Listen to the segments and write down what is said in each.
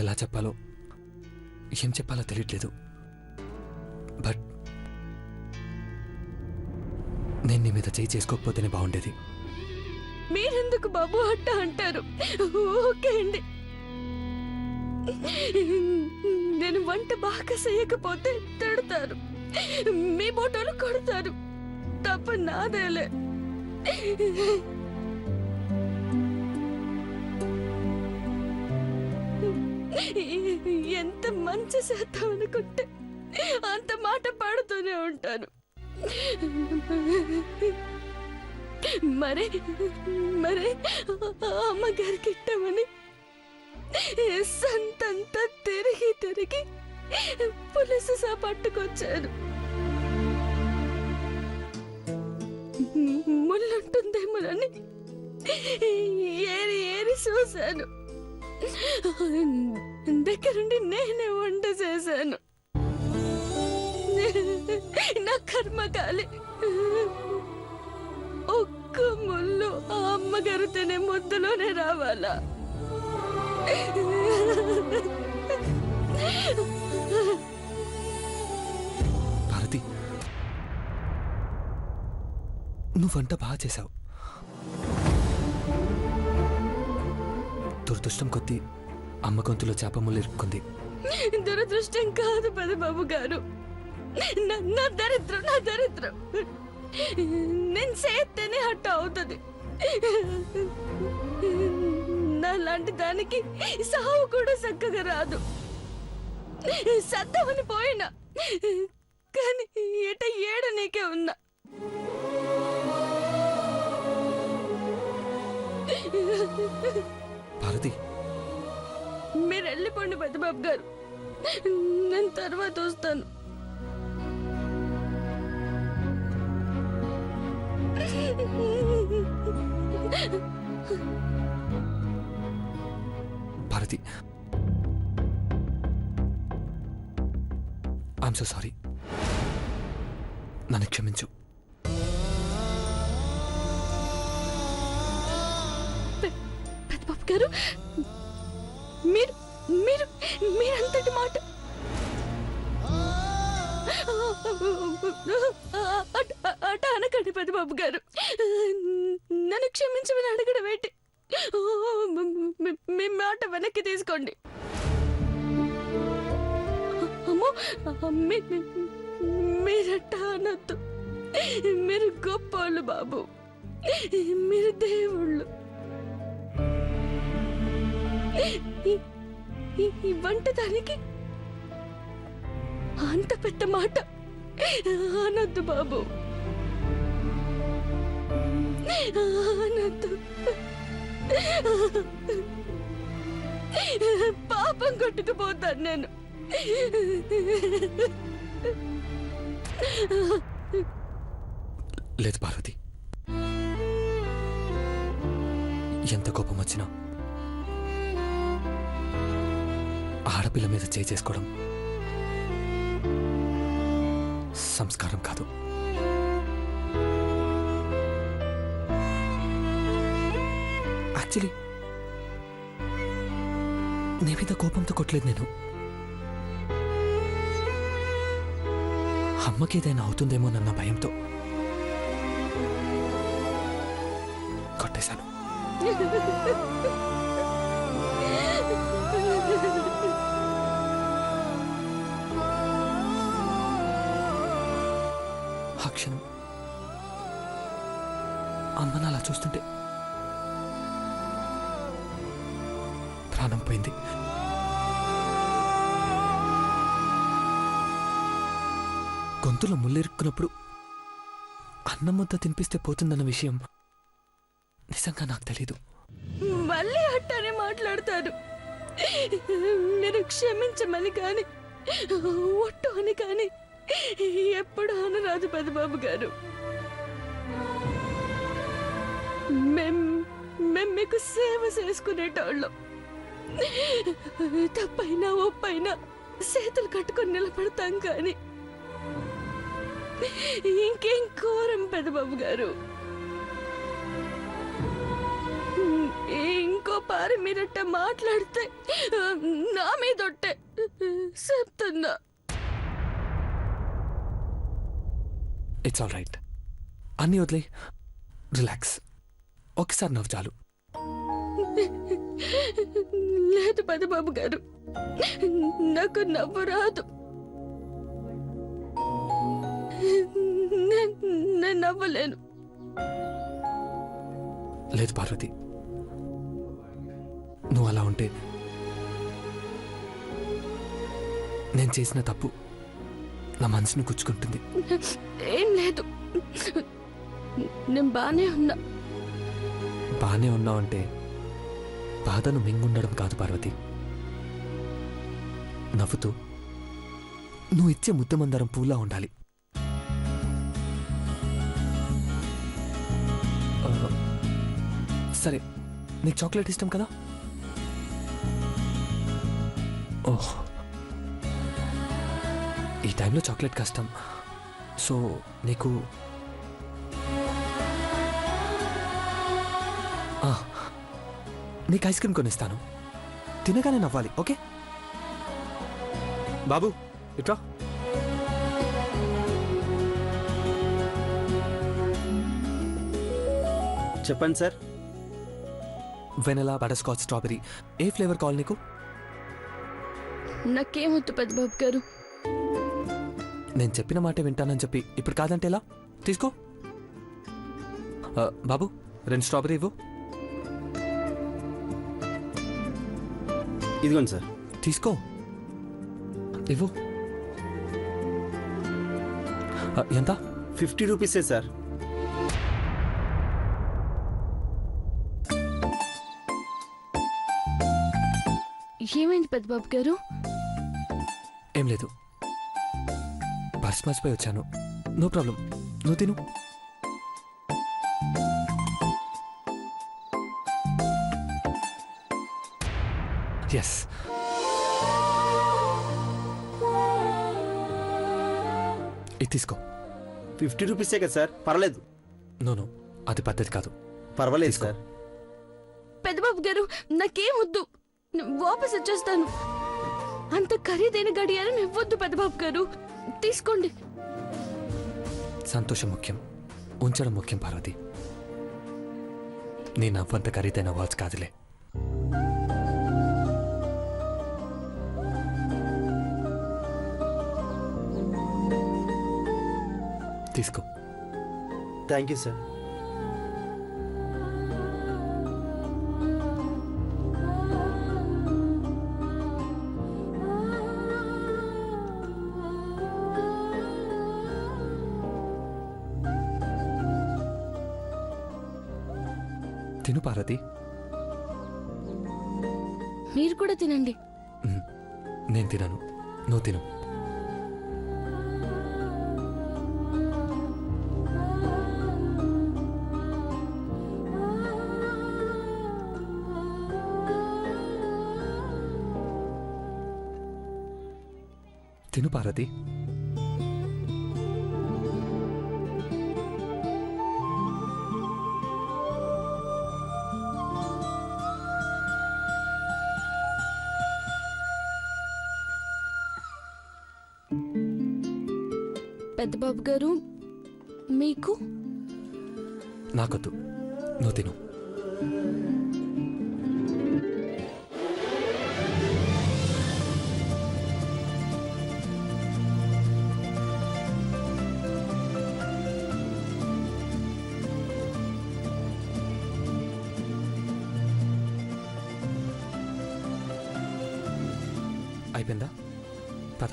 ఎలా చెప్పాలో ఏం చెప్పాలో తెలియట్లేదు. బట్ నేను నీ మీద చేయి చేసుకోకపోతేనే బాగుండేది. మీరెందుకు బాబు అట్ట అంటారు? ఓకే అండి, నేను వంట బాగా చేయకపోతే తిడతారు, మీ బోటోలు కొడతారు, తప్ప నాదేలే. ఎంత మంచి చేద్దాం అనుకుంటే అంత మాట పాడుతూనే ఉంటాను. మరే మరే అమ్మగారికి ఇట్టమని సంతంతా తిరిగి తిరిగి పులుసు పట్టుకొచ్చాను. ముళ్ళుంటుందేమోనని ఏరి ఏరి చూశాను. దగ్గరుండి నేనే వంట చేశాను. నా కర్మకాలి ఒక్క ముళ్ళు ఆ అమ్మగారు తినే ముద్దులోనే రావాలా? భారతి, నువ్వు వంట బాగా చేశావు. దురదృష్టం కొద్దీ అమ్మ గొంతులో చేప ముళ్ళు ఇరుక్కుంది. దురదృష్టం కాదు పెదబాబు గారు, నా దరిద్రం, నా దరిద్రం. నేను చేస్తేనే హట్ట అవుతుంది. నాలాంటి దానికి సావు కూడా చక్కగా రాదు. సత్తమని పోయినా కానీ ఎట ఏడనీకే ఉన్నా. భారతి, మీరు వెళ్ళిపోండి పెద్దబాబు గారు, నేను తర్వాత వస్తాను. Bharathi, I'm so sorry. నన్ను క్షమించు. పెద్దబాబు గారు, మీరు మీరు మీరంతటి మాట అట అనకండి పెద్దబాబు గారు. నన్ను క్షమించమని అడగడం ఏంటి? మీ మాట వెనక్కి తీసుకోండి. అమ్మో, మీరట్ట అనొద్దు. మీరు గొప్పోళ్ళు బాబు, మీరు దేవుళ్ళు. ఈ వంటదానికి అంత పెద్ద మాట అనొద్దు బాబు, అనొద్దు. పాపం కొట్టుకుపోతాను నేను. లేదు పార్వతి, ఎంత కోపం వచ్చినా ఆడపిల్ల మీద చేయి చేసుకోవడం సంస్కారం కాదు. యాక్చువల్లీ నీ మీద కోపంతో కొట్టలేదు నేను. అమ్మకి ఏదైనా అవుతుందేమోనన్న భయంతో కొట్టేశాను. ఆ క్షణం అమ్మని అలా చూస్తుంటే ప్రాణం పోయింది. గొంతులో ముళ్ళిరుక్కున్నప్పుడు అన్నం ముద్ద తినిపిస్తే పోతుందన్న విషయం నిజంగా నాకు తెలీదు. మళ్ళీ అట్టనే మాట్లాడతారు. మీరు క్షమించమని కానీ ఒట్టు అని కానీ ఎప్పుడు అనరాదు పెద్దబాబు గారు. మేము మీకు సేవ చేసుకునేటోళ్ళం. తప్పైనా ఒప్పైనా చేతులు కట్టుకొని నిలబడతాం కానీ ఇంకేం కోరం పెద్దబాబు గారు. ఇంకో ఇంకోపారి మీరట్ట మాట్లాడితే నా మీదొట్టే చెప్తున్నా. It's all right. అన్నీ వదిలే, రిలాక్స్. ఒకసారి నవ్వు చాలు. లేదు పెద్దబాబు గారు, నాకు నవ్వు రాదు. నేను నవ్వలేను. లేదు పార్వతి, నువ్వు అలా ఉంటే నేను చేసిన తప్పు నా మనసుని గుచ్చుకుంటుంది. ఏం లేదు, నేను బానే ఉన్నా. బానే ఉన్నావంటే బాధను మింగుండడం కాదు పార్వతి, నవ్వుతూ నువ్వు ఇచ్చే ముద్దమందరం పూలా ఉండాలి. సరే, నీకు చాక్లెట్ ఇష్టం కదా? ఓహ్, ఈ టైంలో చాక్లెట్ కష్టం. సో నీకు నీకు ఐస్ క్రీమ్ కొనిస్తాను. తినగానే నవ్వాలి, ఓకే? బాబు ఇట్రా. చెప్పండి sir. Vanilla, butter scotch, strawberry, ఏ ఫ్లేవర్ కావాలి నీకు? నాకేమొద్దు పెద్దబాబు గారు. నేను చెప్పిన మాటే వింటానని చెప్పి ఇప్పుడు కాదంటే ఎలా? తీసుకో. బాబు 2 స్ట్రాబెరీ ఇవ్వు. ఇదిగోండి సార్. తీసుకో, ఇవ్వు. ఎంత? 50 రూపీసే సార్. ఏమైంది పెద్దబాబు గారు? ఏం లేదు, పర్స్ మర్చిపోయి వచ్చాను. నో ప్రాబ్లం, నువ్వు తిను. ఎస్, ఇది తీసుకో. 50 రూపీసే కదా సార్, పర్వాలేదు. నో, అది పద్ధతి కాదు. పర్వాలేదు సార్. పెద్దబాబు గారు, నాకేమొద్దు, వాపస్ వచ్చేస్తాను. అంత ఖరీదైన గడియారం ఇవ్వద్దు పెద్దబాబు గారు, తీసుకోండి. సంతోషం ముఖ్యం, ఉంచడం ముఖ్యం పార్వతి. నీ నవ్వంత ఖరీదైన వాచ్ కాదులే. తీసుకో. Thank you sir. తిను పార్వతి. మీరు కూడా తినండి. నేను తినను, నువ్వు తిను. తిను పార్వతి. పెద్దబాబు గారు, మీకు? నాకొద్దు, నువ్వు తిను. అయిపోయిందా? పద.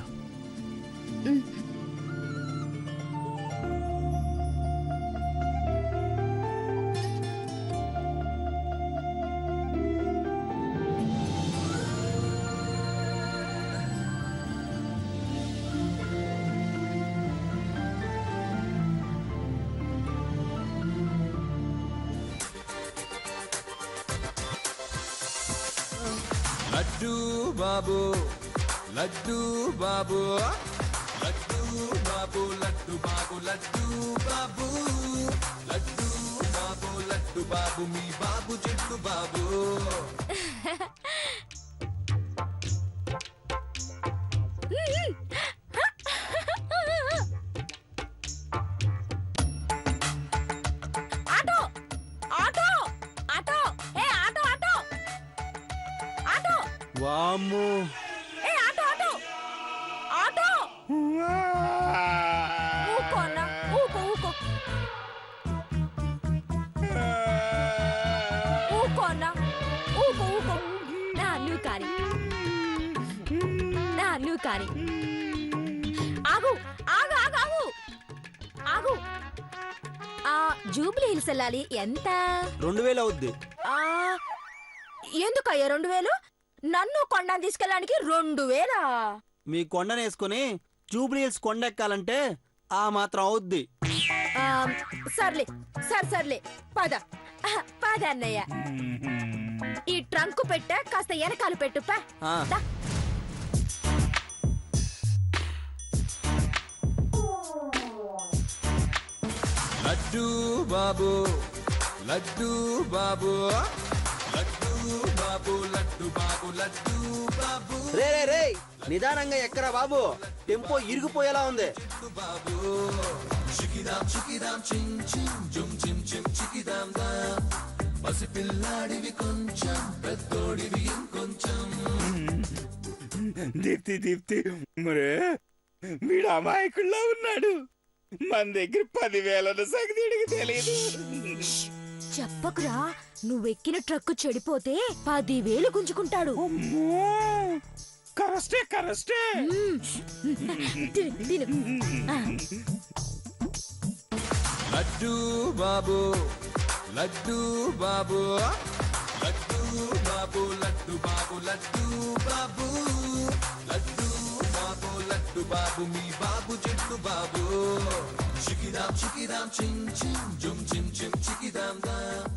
లడ్డు బాబు, లడ్డు బాబు, లడ్డు బాబు, లడ్డు బాబు, లడ్డు బాబు, లడ్డు బాబు, లడ్డు బాబు మీ బాబు జిడ్డు బాబు ఆటో ఆటో ఆటో ఏ ఆటో ఆటో ఆటో వామ్మో ఏ ఆటో ఆటో ఆటో ఊకో అన్న ఊకో ఊకో ఊకో అన్న ఊకో ఊకో నువ్వు కాని ఆగు ఆగు ఆగు ఆగు ఆగు జూబ్లీ హిల్స్ వెళ్ళాలి ఎంత 2000 అవుద్ది. ఎందుకయ్యా 2000? నన్ను కొండను తీసుకెళ్ళడానికి 2000? మీ కొండనేసుకుని జూబ్లీ హిల్స్ కొండ ఎక్కాలంటే ఆ మాత్రం అవుద్ది. సర్లే సర్లే పద పద అన్నయ్య. ఈ ట్రంక్ పెట్ట కాస్త వెనకాలు పెట్టు పా. ఆ. దా. లడ్డు బాబు లడ్డు బాబు లడ్డు బాబు లడ్డు బాబు లడ్డు బాబు రే రే రే నిదానంగా ఎక్కరా బాబు, టెంపో ఇరిగిపోయేలా ఉంది. బాబు చికిదాం చికిదాం చిం చిం జుమ్ చిం చిం చికిదాం దాం పసి పిల్లాడివి కొంచెం పెద్దోడివి ఇంకొంచెం దీప్తి దీప్తి మరే వీడు అమాయకుల్లా ఉన్నాడు. మన దగ్గర 10,000 సంగతికి తెలియదు. చెప్పకురా, నువ్వెక్కిన ట్రక్కు చెడిపోతే 10,000 గుంజుకుంటాడు. కరెస్టే కరెస్టే. తిను తిను. లడ్డు బాబు లడ్డు బాబు లడ్డు బాబు లడ్డు బాబు లడ్డు బాబు లడ్డు బాబు లడ్డు బాబు మీ బాబు జిడ్డు బాబు చికిదాం చికిదాం చిం చిం జుమ్ చిం చిం చికిదాం దాం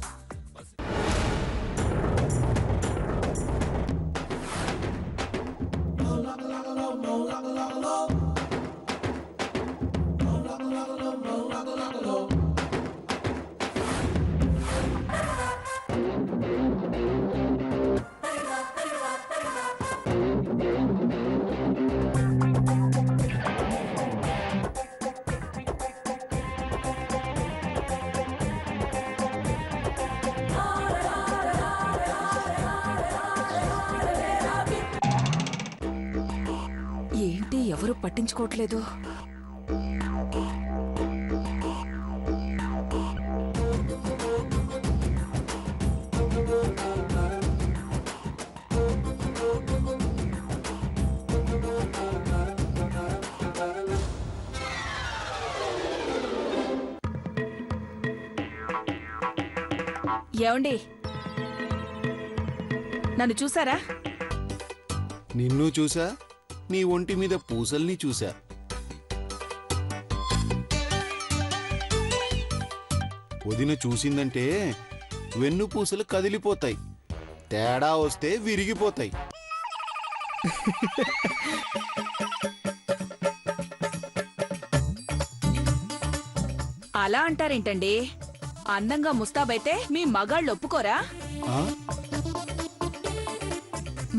ఏంటి ఎవరు పట్టించుకోవట్లేదు? ఏమండి, నన్ను చూసారా? నిన్ను చూసా, నీ ఒంటి మీద పూసల్ని చూసా. వదిన చూసిందంటే వెన్ను పూసలు కదిలిపోతాయి, తేడా వస్తే విరిగిపోతాయి. అలా అంటారేంటండి? అందంగా ముస్తాబైతే మీ మగాళ్ళు ఒప్పుకోరా? ఆ?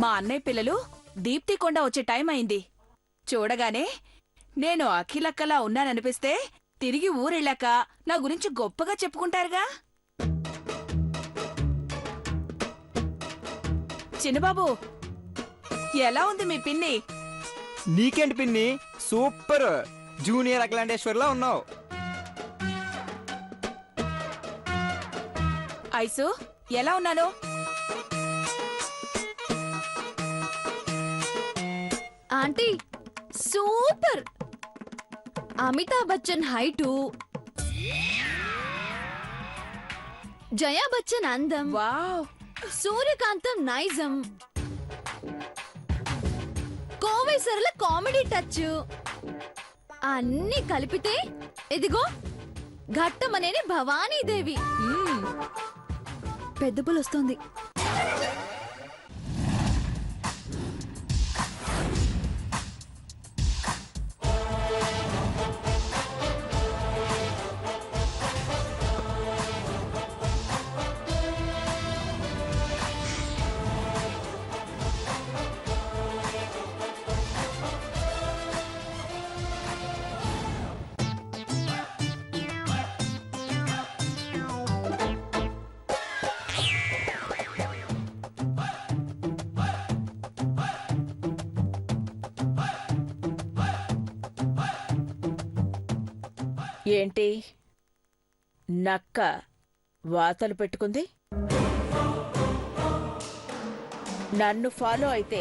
మా అన్నయ్య పిల్లలు దీప్తి కొండ వచ్చే టైం అయింది. చూడగానే నేను అఖిలక్కలా ఉన్నాననిపిస్తే తిరిగి ఊరెళ్ళాక నా గురించి గొప్పగా చెప్పుకుంటారుగా. చిన్నబాబు, ఎలా ఉంది మీ పిన్ని? నీకేంటి పిన్ని, సూపర్ జూనియర్ అఖిలాండేశ్వర్లా ఉన్నావు. ఐసు, ఎలా ఉన్నాను? Aunty super. Amitabh Bachchan height, Jaya Bachchan అందం, వావ్, సూర్యకాంతం నైజం, కోవై సరళ కామెడీ టచ్ అన్ని కలిపితే ఇదిగో ఘట్టమనేని భవానీదేవి. పెద్ద పులు వస్తుంది. ఏంటి నక్క వాతలు పెట్టుకుంది? నన్ను ఫాలో అయితే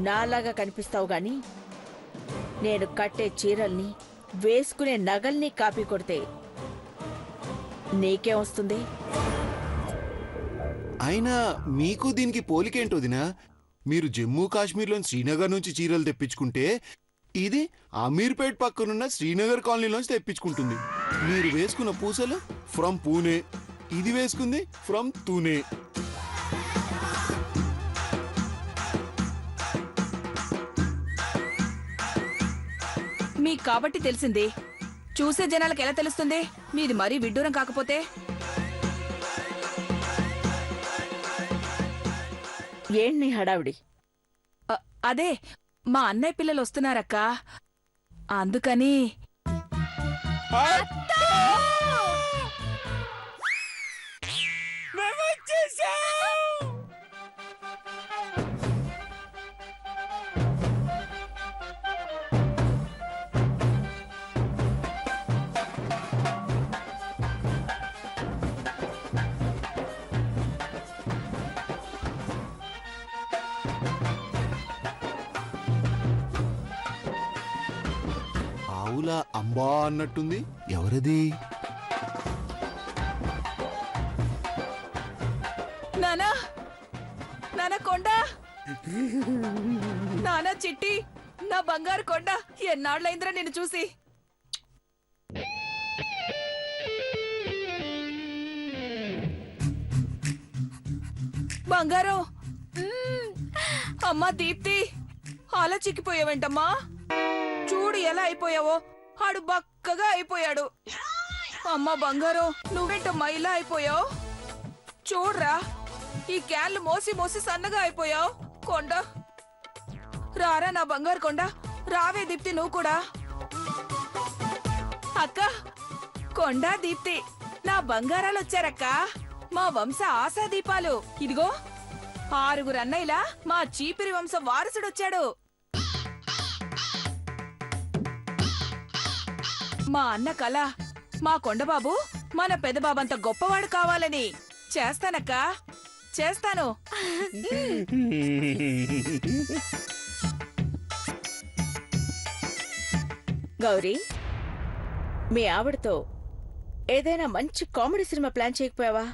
నాలాగా కనిపిస్తావు గాని నేను కట్టే చీరల్ని వేసుకునే నగల్ని కాపీ కొడితే నీకేం వస్తుంది? అయినా మీకు దీనికి పోలికేంటో దినా? మీరు జమ్మూ కాశ్మీర్లోని శ్రీనగర్ నుంచి చీరలు తెప్పించుకుంటే ఇది అమీర్పేట్ పక్కనున్న శ్రీనగర్ కాలనీలోంచి తెప్పించుకుంటుంది. మీరు వేసుకున్న పూసలు ఫ్రమ్ పూణే, ఇది వేసుకుంది ఫ్రమ్ తూనే. మీకు కాబట్టి తెలిసింది, చూసే జనాలకు ఎలా తెలుస్తుంది? మీది మరీ విడ్డూరం కాకపోతే. ఏంటి నీ హడావిడి? అదే మా అన్నయ్య పిల్లలు వస్తున్నారక్కా, అందుకని. ఆవుల అంబా అన్నట్టుంది, ఎవరది? నానా నానా కొండ, నానా చిట్టి, నా బంగారు కొండ, ఎన్నాళ్ళైందిరా నిన్ను చూసి. బంగారం, అమ్మా దీప్తి, అలా చిక్కిపోయావేంటమ్మా? చూడు ఎలా అయిపోయావో, ఆడు బక్కగా అయిపోయాడు. అమ్మా బంగారం, నువ్వేంటమ్మా ఇలా అయిపోయావు? చూడ్రా, ఈ క్యాన్లు మోసి మోసి సన్నగా అయిపోయావు. కొండ రారా నా బంగారు కొండ, రావే దీప్తి నువ్వు కూడా. అక్క, కొండ దీప్తి నా బంగారాలు వచ్చారక్క, మా వంశ ఆశా దీపాలు. ఇదిగో 6 అన్నయ్యలా మా చీపిరి వంశ వారసుడొచ్చాడు. మా అన్న కళ, మా కొండబాబు మన పెదబాబంత గొప్పవాడు కావాలని. చేస్తానక్క, చేస్తాను. గౌరీ, మీ ఆవిడతో ఏదైనా మంచి కామెడీ సినిమా ప్లాన్ చేయకపోయావా?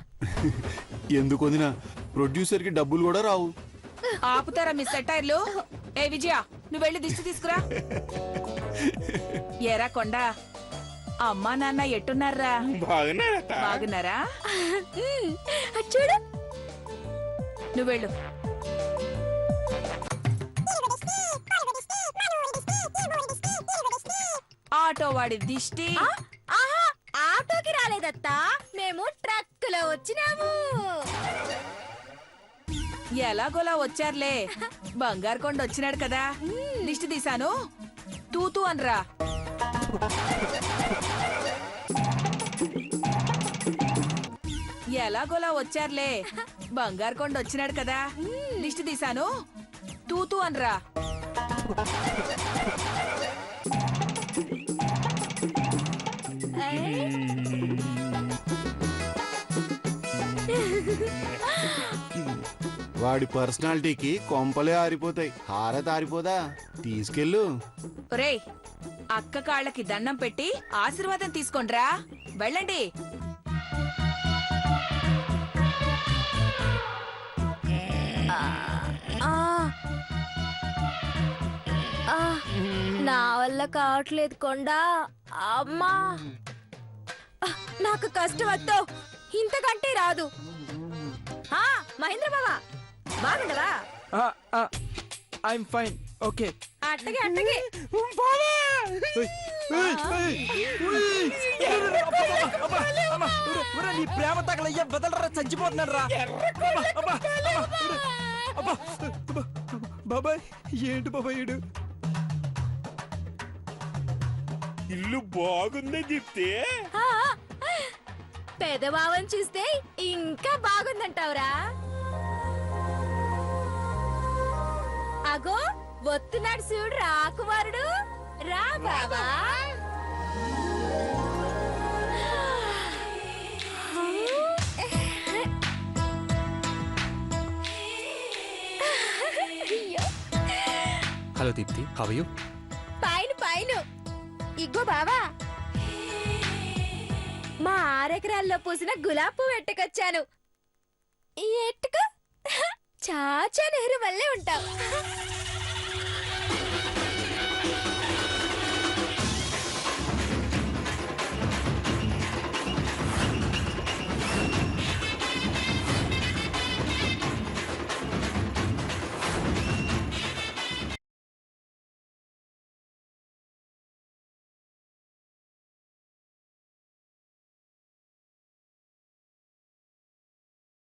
ఎందుకు వదినా, ప్రొడ్యూసర్కి డబ్బులు కూడా రావు. ఆపుతారా మీ సెటైర్లు? ఏ విజయ, నువ్వు వెళ్ళి దిష్టి తీసుకురా. ఎరా కొండ, అమ్మా నాన్న ఎట్టున్నారా? బాగున్నారా? చూడు, నువ్వు వెళ్ళు. ఆటో వాడి దిష్టి. ఆటోకి రాలేదత్తా, మేము ట్రక్కులో వచ్చినాము. ఎలాగోలా వచ్చారులే, బంగారు కొండ వచ్చినాడు కదా, దిష్టి తీసాను, తూతూ అనరా. ఎలాగోలా వచ్చారులే, బంగారు కొండ వచ్చినాడు కదా, దిష్టి తీసాను, తూతూ అనరా. వాడి పర్సనాలిటీకి కొంపలే ఆరిపోతాయి, హారత ఆరిపోదా? తీసుకెళ్ళు. ఒరేయ్, అక్క కాళ్ళకి దండం పెట్టి ఆశీర్వాదం తీసుకోండ్రా, వెళ్ళండి. నా వల్ల కావట్లేదు కొండా. అమ్మా, నాకు కష్టం వద్దు, ఇంతకంటే రాదు. మహేంద్ర బాబా, బాగుండవా? I'm fine, okay. అట్టగే అట్టగే. నీ ప్రేమ తగలయ్యా, బదలరా, చచ్చిపోతున్నాడు రా. బాబాయ్, ఏంటి బాబాయ్ ఈడు? ఇల్లు బాగుంది చెప్తే పెదబావని చూస్తే ఇంకా బాగుందంటావురా. అగో వస్తున్నాడు చూడు రాకుమారుడు. రా బావా. Hello Deepti, how are you? పైన పైన ఇగో బావా, మా 6 ఎకరాల్లో పూసిన గులాబ్ పువ్వు ఎట్టుకొచ్చాను. ఈ ఎట్టుకు చాచా నెహ్రూ వల్లే ఉంటావు.